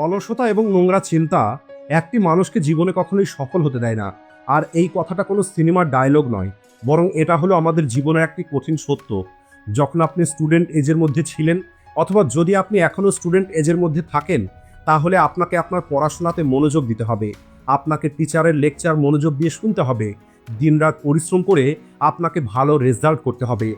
অলসতা এবং নোংরা চিন্তা একটি মানুষকে জীবনে কখনোই সফল হতে দেয় না। আর এই কথাটা কোনো সিনেমার ডায়লগ নয়, বরং এটা হলো আমাদের জীবনের একটি কঠিন সত্য। যখন আপনি স্টুডেন্ট এজের মধ্যে ছিলেন, অথবা যদি আপনি এখনও স্টুডেন্ট এজের মধ্যে থাকেন, তাহলে আপনাকে আপনার পড়াশোনাতে মনোযোগ দিতে হবে। আপনাকে টিচারের লেকচার মনোযোগ দিয়ে শুনতে হবে। দিনরাত পরিশ্রম করে আপনাকে ভালো রেজাল্ট করতে হবে।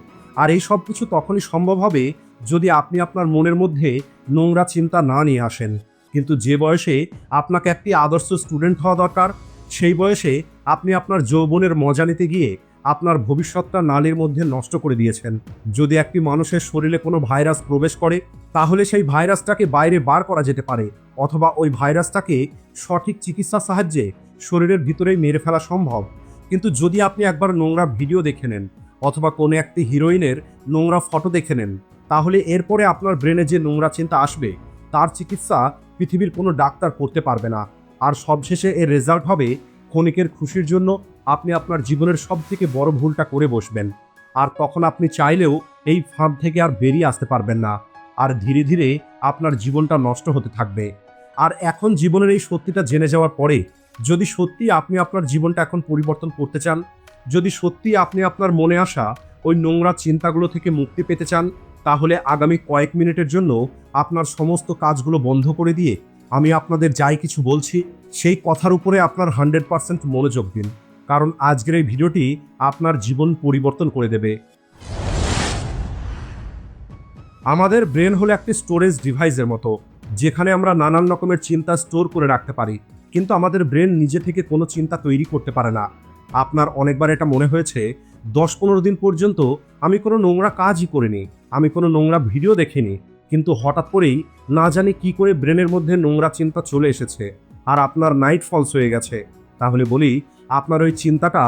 আর এই সব কিছু তখনই সম্ভব হবে যদি আপনি আপনার মনের মধ্যে নোংরা চিন্তা না নিয়ে আসেন। কিন্তু যে বয়সে আপনাকে একটি আদর্শ স্টুডেন্ট হওয়া দরকার, সেই বয়সে আপনি আপনার যৌবনের মজা নিতে গিয়ে আপনার ভবিষ্যৎটা নালীর মধ্যে নষ্ট করে দিয়েছেন। যদি একটি মানুষের শরীরে কোনো ভাইরাস প্রবেশ করে, তাহলে সেই ভাইরাসটাকে বাইরে বার করা যেতে পারে, অথবা ওই ভাইরাসটাকে সঠিক চিকিৎসার সাহায্যে শরীরের ভিতরেই মেরে ফেলা সম্ভব। কিন্তু যদি আপনি একবার নোংরা ভিডিও দেখে নেন, অথবা কোনো একটি হিরোইনের নোংরা ফটো দেখে নেন, তাহলে এরপরে আপনার ব্রেনে যে নোংরা চিন্তা আসবে, তার চিকিৎসা পৃথিবীর কোনো ডাক্তার করতে পারবে না। আর সবশেষে এর রেজাল্ট হবে ক্ষণিকের খুশির জন্য আপনি আপনার জীবনের সব থেকে বড় ভুলটা করে বসবেন। আর তখন আপনি চাইলেও এই ফাঁদ থেকে আর বেরিয়ে আসতে পারবেন না। আর ধীরে ধীরে আপনার জীবনটা নষ্ট হতে থাকবে। আর এখন জীবনের এই সত্যিটা জেনে যাওয়ার পরে, যদি সত্যি আপনি আপনার জীবনটা এখন পরিবর্তন করতে চান, যদি সত্যি আপনি আপনার মনে আসা ওই নোংরা চিন্তাগুলো থেকে মুক্তি পেতে চান, তাহলে আগামী কয়েক মিনিটের জন্য আপনার সমস্ত কাজগুলো বন্ধ করে দিয়ে আমি আপনাদের যাই কিছু বলছি সেই কথার উপরে আপনার 100% মনোযোগ দিন। কারণ আজকের এই ভিডিওটি আপনার জীবন পরিবর্তন করে দেবে। আমাদের ব্রেন হলো একটি স্টোরেজ ডিভাইসের মতো, যেখানে আমরা নানান রকমের চিন্তা স্টোর করে রাখতে পারি। কিন্তু আমাদের ব্রেন নিজে থেকে কোনো চিন্তা তৈরি করতে পারে না। আপনার অনেকবার এটা মনে হয়েছে 10-15 দিন পর্যন্ত আমি কোনো নোংরা কাজই করিনি, আমি কোনো নোংরা ভিডিও দেখিনি, কিন্তু হঠাৎ করেই না জানি কি করে ব্রেনের মধ্যে নোংরা চিন্তা চলে এসেছে আর আপনার নাইট ফলস হয়ে গেছে। তাহলে বলি, আপনার ওই চিন্তাটা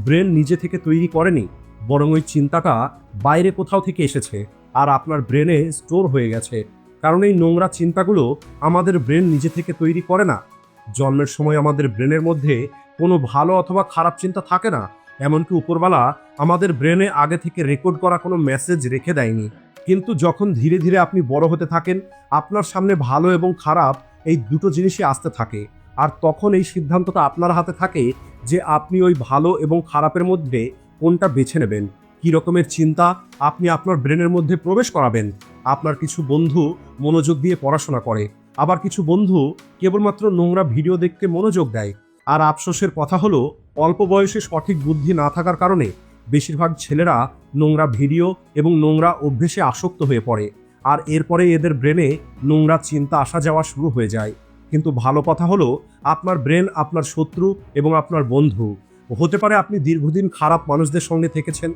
ব্রেন নিজে থেকে তৈরি করেনি, বরং ওই চিন্তাটা বাইরে কোথাও থেকে এসেছে আর আপনার ব্রেনে স্টোর হয়ে গেছে। কারণ এই নোংরা চিন্তাগুলো আমাদের ব্রেন নিজে থেকে তৈরি করে না। জন্মের সময় আমাদের ব্রেনের মধ্যে কোনো ভালো অথবা খারাপ চিন্তা থাকে না, এমনকি উপরওয়ালা আমাদের ব্রেনে আগে থেকে রেকর্ড করা কোনো মেসেজ রেখে দেয়নি। কিন্তু যখন ধীরে ধীরে আপনি বড় হতে থাকেন, আপনার সামনে ভালো এবং খারাপ এই দুটো জিনিসই আসতে থাকে। আর তখন এই সিদ্ধান্তটা আপনার হাতে থাকে যে আপনি ওই ভালো এবং খারাপের মধ্যে কোনটা বেছে নেবেন, কী রকমের চিন্তা আপনি আপনার ব্রেনের মধ্যে প্রবেশ করাবেন। আপনার কিছু বন্ধু মনোযোগ দিয়ে পড়াশোনা করে, আবার কিছু বন্ধু কেবলমাত্র নোংরা ভিডিও দেখতে মনোযোগ দেয়। আর আফসোসের কথা হলো, অল্প বয়সে সঠিক বুদ্ধি না থাকার কারণে বেশিরভাগ ছেলেরা নোংরা ভিডিও এবং নোংরা অভ্যেসে আসক্ত হয়ে পড়ে। আর এরপরে এদের ব্রেনে নোংরা চিন্তা আসা যাওয়া শুরু হয়ে যায়। কিন্তু ভালো কথা হলো, আপনার ব্রেন আপনার শত্রু এবং আপনার বন্ধু হতে পারে। আপনি দীর্ঘদিন খারাপ মানুষদের সঙ্গে থেকেছেন,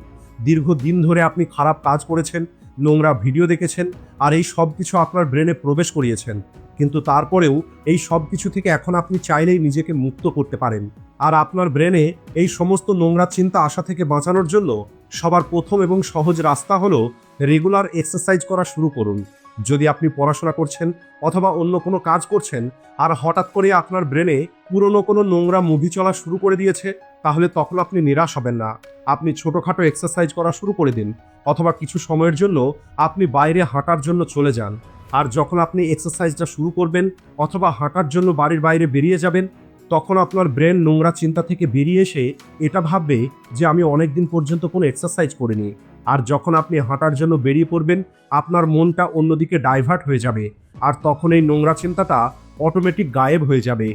দীর্ঘদিন ধরে আপনি খারাপ কাজ করেছেন, নোংরা ভিডিও দেখেছেন, আর এই সব কিছু আপনার ব্রেনে প্রবেশ করিয়েছেন। কিন্তু তারপরেও এই সব কিছু থেকে এখন আপনি চাইলেই নিজেকে মুক্ত করতে পারেন। আর আপনার ব্রেনে এই সমস্ত নোংরা চিন্তা আসা থেকে বাঁচানোর জন্য সবার প্রথম এবং সহজ রাস্তা হলো রেগুলার এক্সারসাইজ করা শুরু করুন। যদি আপনি পড়াশোনা করছেন অথবা অন্য কোনো কাজ করছেন আর হঠাৎ করে আপনার ব্রেনে পুরনো কোনো নোংরা মুভি চলা শুরু করে দিয়েছে, তাহলে তখন আপনি নিরাশ হবেন না। আপনি ছোটোখাটো এক্সারসাইজ করা শুরু করে দিন, অথবা কিছু সময়ের জন্য আপনি বাইরে হাঁটার জন্য চলে যান। আর যখন আপনি এক্সারসাইজটা শুরু করবেন অথবা হাঁটার জন্য বাড়ির বাইরে বেরিয়ে যাবেন, তখন আপনার ব্রেন নোংরা চিন্তা থেকে বেরিয়ে এসে এটা ভাববে যে আমি অনেক দিন পর্যন্ত কোনো এক্সারসাইজ করিনি। আর যখন আপনি হাঁটার জন্য বেরিয়ে পড়বেন, আপনার মনটা অন্যদিকে ডাইভার্ট হয়ে যাবে, আর তখন এই নোংরা চিন্তাটা অটোমেটিক গায়েব হয়ে যাবে।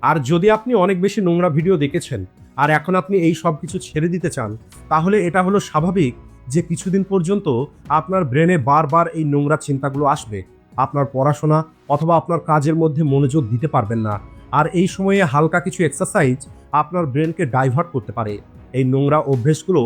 আর যদি আপনি অনেক বেশি নোংরা ভিডিও দেখেছেন আর এখন আপনি এই সব কিছু ছেড়ে দিতে চান, তাহলে এটা হলো স্বাভাবিক যে কিছুদিন পর্যন্ত আপনার ব্রেনে বারবার এই নোংরা চিন্তাগুলো আসবে। আপনার পড়াশোনা অথবা আপনার কাজের মধ্যে মনোযোগ দিতে পারবেন না। আর এই সময়ে হালকা কিছু এক্সারসাইজ আপনার ব্রেনকে ডাইভার্ট করতে পারে। এই নোংরা অভ্যেসগুলো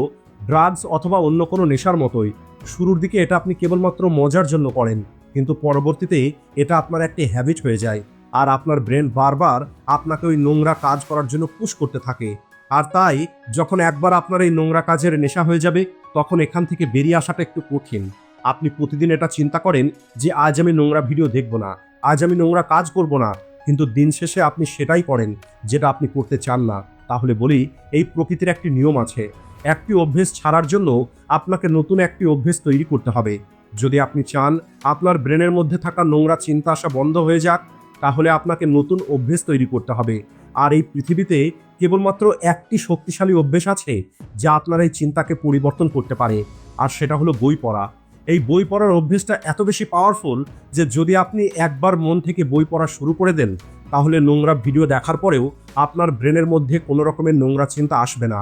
ড্রাগস অথবা অন্য কোনো নেশার মতোই। শুরুর দিকে এটা আপনি কেবলমাত্র মজার জন্য করেন, কিন্তু পরবর্তীতে এটা আপনার একটি হ্যাবিট হয়ে যায়। আর আপনার ব্রেন বারবার আপনাকে ওই নোংরা কাজ করার জন্য পুশ করতে থাকে। আর তাই যখন একবার আপনার এই নোংরা কাজের নেশা হয়ে যাবে, তখন এখান থেকে বেরিয়ে আসাটা একটু কঠিন। আপনি প্রতিদিন এটা চিন্তা করেন যে আজ আমি নোংরা ভিডিও দেখব না, আজ আমি নোংরা কাজ করব না, কিন্তু দিন শেষে আপনি সেটাই করেন যেটা আপনি করতে চান না। তাহলে বলি, এই প্রকৃতির একটি নিয়ম আছে। একটি অভ্যেস ছাড়ার জন্য আপনাকে নতুন একটি অভ্যেস তৈরি করতে হবে। যদি আপনি চান আপনার ব্রেনের মধ্যে থাকা নোংরা চিন্তা আসা বন্ধ হয়ে যাক, তাহলে আপনাকে নতুন অভ্যেস তৈরি করতে হবে। আর এই পৃথিবীতে কেবলমাত্র একটি শক্তিশালী অভ্যেস আছে যা আপনার এই চিন্তাকে পরিবর্তন করতে পারে, আর সেটা হলো বই পড়া। এই বই পড়ার অভ্যেসটা এত বেশি পাওয়ারফুল যে যদি আপনি একবার মন থেকে বই পড়া শুরু করে দেন, তাহলে নোংরা ভিডিও দেখার পরেও আপনার ব্রেনের মধ্যে কোনো রকমের নোংরা চিন্তা আসবে না।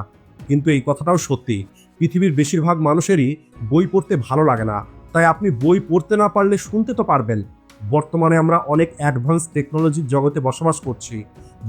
কিন্তু এই কথাটাও সত্যি, পৃথিবীর বেশিরভাগ মানুষেরই বই পড়তে ভালো লাগে না। তাই আপনি বই পড়তে না পারলে শুনতে তো পারবেন। বর্তমানে আমরা অনেক অ্যাডভান্স টেকনোলজির জগতে বসবাস করছি।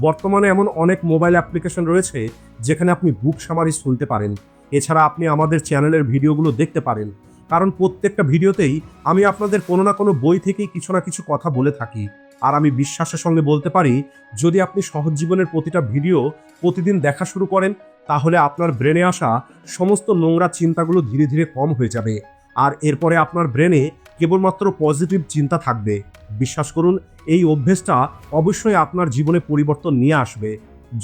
বর্তমানে এমন অনেক মোবাইল অ্যাপ্লিকেশন রয়েছে যেখানে আপনি বুক সামারি শুনতে পারেন। এছাড়া আপনি আমাদের চ্যানেলের ভিডিওগুলো দেখতে পারেন, কারণ প্রত্যেকটা ভিডিওতেই আমি আপনাদের কোনো না কোনো বই থেকেই কিছু না কিছু কথা বলে থাকি। আর আমি বিশ্বাসের সঙ্গে বলতে পারি, যদি আপনি সহজ জীবনের প্রতিটা ভিডিও প্রতিদিন দেখা শুরু করেন, তাহলে আপনার ব্রেনে আসা সমস্ত নোংরা চিন্তাগুলো ধীরে ধীরে কম হয়ে যাবে। আর এরপরে আপনার ব্রেনে কেবলমাত্র পজিটিভ চিন্তা থাকবে। বিশ্বাস করুন, এই অভ্যেসটা অবশ্যই আপনার জীবনে পরিবর্তন নিয়ে আসবে।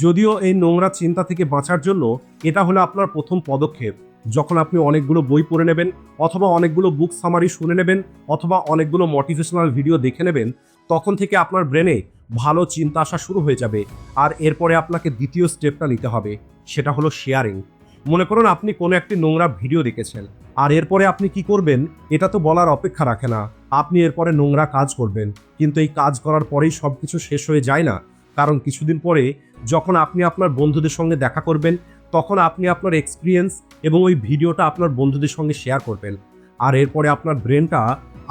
যদিও এই নোংরা চিন্তা থেকে বাঁচার জন্য এটা হলো আপনার প্রথম পদক্ষেপ। যখন আপনি অনেকগুলো বই পড়ে নেবেন, অথবা অনেকগুলো বুক সামারি শুনে নেবেন, অথবা অনেকগুলো মোটিভেশনাল ভিডিও দেখে নেবেন, তখন থেকে আপনার ব্রেনে ভালো চিন্তা আসা শুরু হয়ে যাবে। আর এরপরে আপনাকে দ্বিতীয় স্টেপটা নিতে হবে, সেটা হলো শেয়ারিং। মনে করুন আপনি কোনো একটি নোংরা ভিডিও দেখেছেন, আর এরপরে আপনি কি করবেন এটা তো বলার অপেক্ষা রাখে না। আপনি এরপরে নোংরা কাজ করবেন, কিন্তু এই কাজ করার পরেই সব কিছু শেষ হয়ে যায় না। কারণ কিছুদিন পরে যখন আপনি আপনার বন্ধুদের সঙ্গে দেখা করবেন, তখন আপনি আপনার এক্সপিরিয়েন্স এবং ওই ভিডিওটা আপনার বন্ধুদের সঙ্গে শেয়ার করবেন। আর এরপরে আপনার ব্রেনটা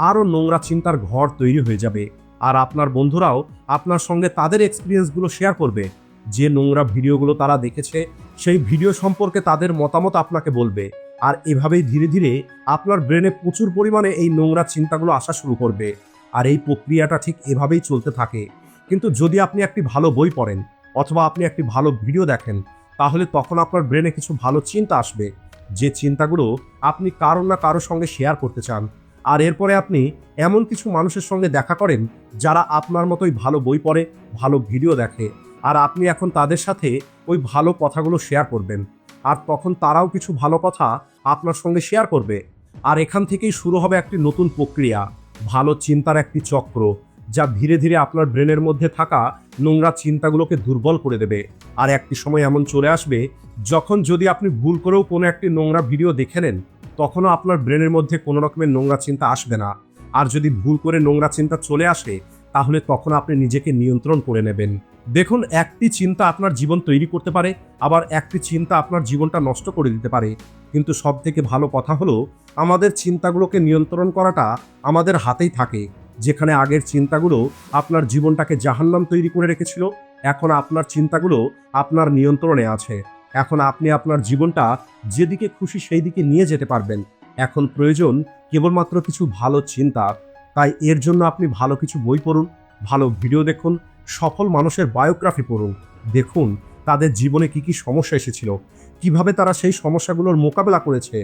আরও নোংরা চিন্তার ঘর তৈরি হয়ে যাবে। আর আপনার বন্ধুরাও আপনার সঙ্গে তাদের এক্সপিরিয়েন্সগুলো শেয়ার করবে। যে নোংরা ভিডিওগুলো তারা দেখেছে, সেই ভিডিও সম্পর্কে তাদের মতামত আপনাকে বলবে। আর এভাবেই ধীরে ধীরে আপনার ব্রেনে প্রচুর পরিমাণে এই নোংরা চিন্তাগুলো আসা শুরু করবে। আর এই প্রক্রিয়াটা ঠিক এভাবেই চলতে থাকে। কিন্তু যদি আপনি একটি ভালো বই পড়েন, অথবা আপনি একটি ভালো ভিডিও দেখেন, তাহলে তখন আপনার ব্রেনে কিছু ভালো চিন্তা আসবে, যে চিন্তাগুলো আপনি কারো না কারোর সঙ্গে শেয়ার করতে চান। আর এরপরে আপনি এমন কিছু মানুষের সঙ্গে দেখা করেন যারা আপনার মতোই ভালো বই পড়ে, ভালো ভিডিও দেখে। আর আপনি এখন তাদের সাথে ওই ভালো কথাগুলো শেয়ার করবেন, আর তখন তারাও কিছু ভালো কথা আপনার সঙ্গে শেয়ার করবে। আর এখান থেকেই শুরু হবে একটি নতুন প্রক্রিয়া, ভালো চিন্তার একটি চক্র, যা ধীরে ধীরে আপনার ব্রেনের মধ্যে থাকা নোংরা চিন্তাগুলোকে দুর্বল করে দেবে। আর একটি সময় এমন চলে আসবে যখন যদি আপনি ভুল করেও কোনো একটি নোংরা ভিডিও দেখে নেন, তখনও আপনার ব্রেনের মধ্যে কোনো রকমের নোংরা চিন্তা আসবে না। আর যদি ভুল করে নোংরা চিন্তা চলে আসে, তাহলে তখন আপনি নিজেকে নিয়ন্ত্রণ করে নেবেন। দেখুন, একটি চিন্তা আপনার জীবন তৈরি করতে পারে, আবার একটি চিন্তা আপনার জীবনটা নষ্ট করে দিতে পারে। কিন্তু সব থেকে ভালো কথা হলো, আমাদের চিন্তাগুলোকে নিয়ন্ত্রণ করাটা আমাদের হাতেই থাকে। যেখানে আগের চিন্তাগুলো আপনার জীবনটাকে জাহান্নাম তৈরি করে রেখেছিল, এখন আপনার চিন্তাগুলো আপনার নিয়ন্ত্রণে আছে। এখন আপনি আপনার জীবনটা যেদিকে খুশি সেই দিকে নিয়ে যেতে পারবেন। এখন প্রয়োজন কেবলমাত্র কিছু ভালো চিন্তা। তাই এর জন্য আপনি ভালো কিছু বই পড়ুন, ভালো ভিডিও দেখুন, সফল মানুষের বায়োগ্রাফি পড়ুন। দেখুন তাদের জীবনে কি কি সমস্যা এসেছিল, কিভাবে তারা সেই সমস্যাগুলোর মোকাবেলা করেছে।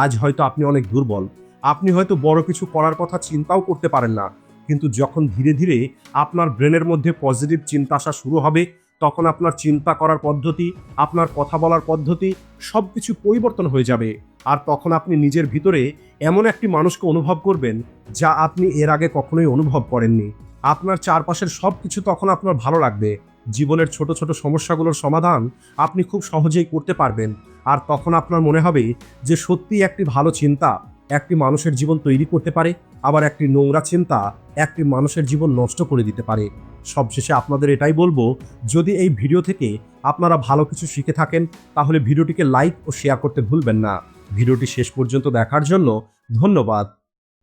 আজ হয়তো আপনি অনেক দুর্বল, আপনি হয়তো বড় কিছু করার কথা চিন্তাও করতে পারেন না, কিন্তু যখন ধীরে ধীরে আপনার ব্রেনের মধ্যে পজিটিভ চিন্তা আসা শুরু হবে, তখন আপনার চিন্তা করার পদ্ধতি, আপনার কথা বলার পদ্ধতি সব কিছু পরিবর্তন হয়ে যাবে। আর তখন আপনি নিজের ভিতরে এমন একটি মানুষকে অনুভব করবেন যা আপনি এর আগে কখনোই অনুভব করেননি। আপনার চারপাশের সব কিছু তখন আপনার ভালো লাগবে। জীবনের ছোট ছোট সমস্যাগুলোর সমাধান আপনি খুব সহজেই করতে পারবেন। আর তখন আপনার মনে হবে যে সত্যিই একটি ভালো চিন্তা একটি মানুষের জীবন তৈরি করতে পারে, আবার একটি নোংরা চিন্তা একটি মানুষের জীবন নষ্ট করে দিতে পারে। সবশেষে আপনাদের এটাই বলবো, যদি এই ভিডিও থেকে আপনারা ভালো কিছু শিখে থাকেন, তাহলে ভিডিওটিকে লাইক ও শেয়ার করতে ভুলবেন না। ভিডিওটি শেষ পর্যন্ত দেখার জন্য ধন্যবাদ।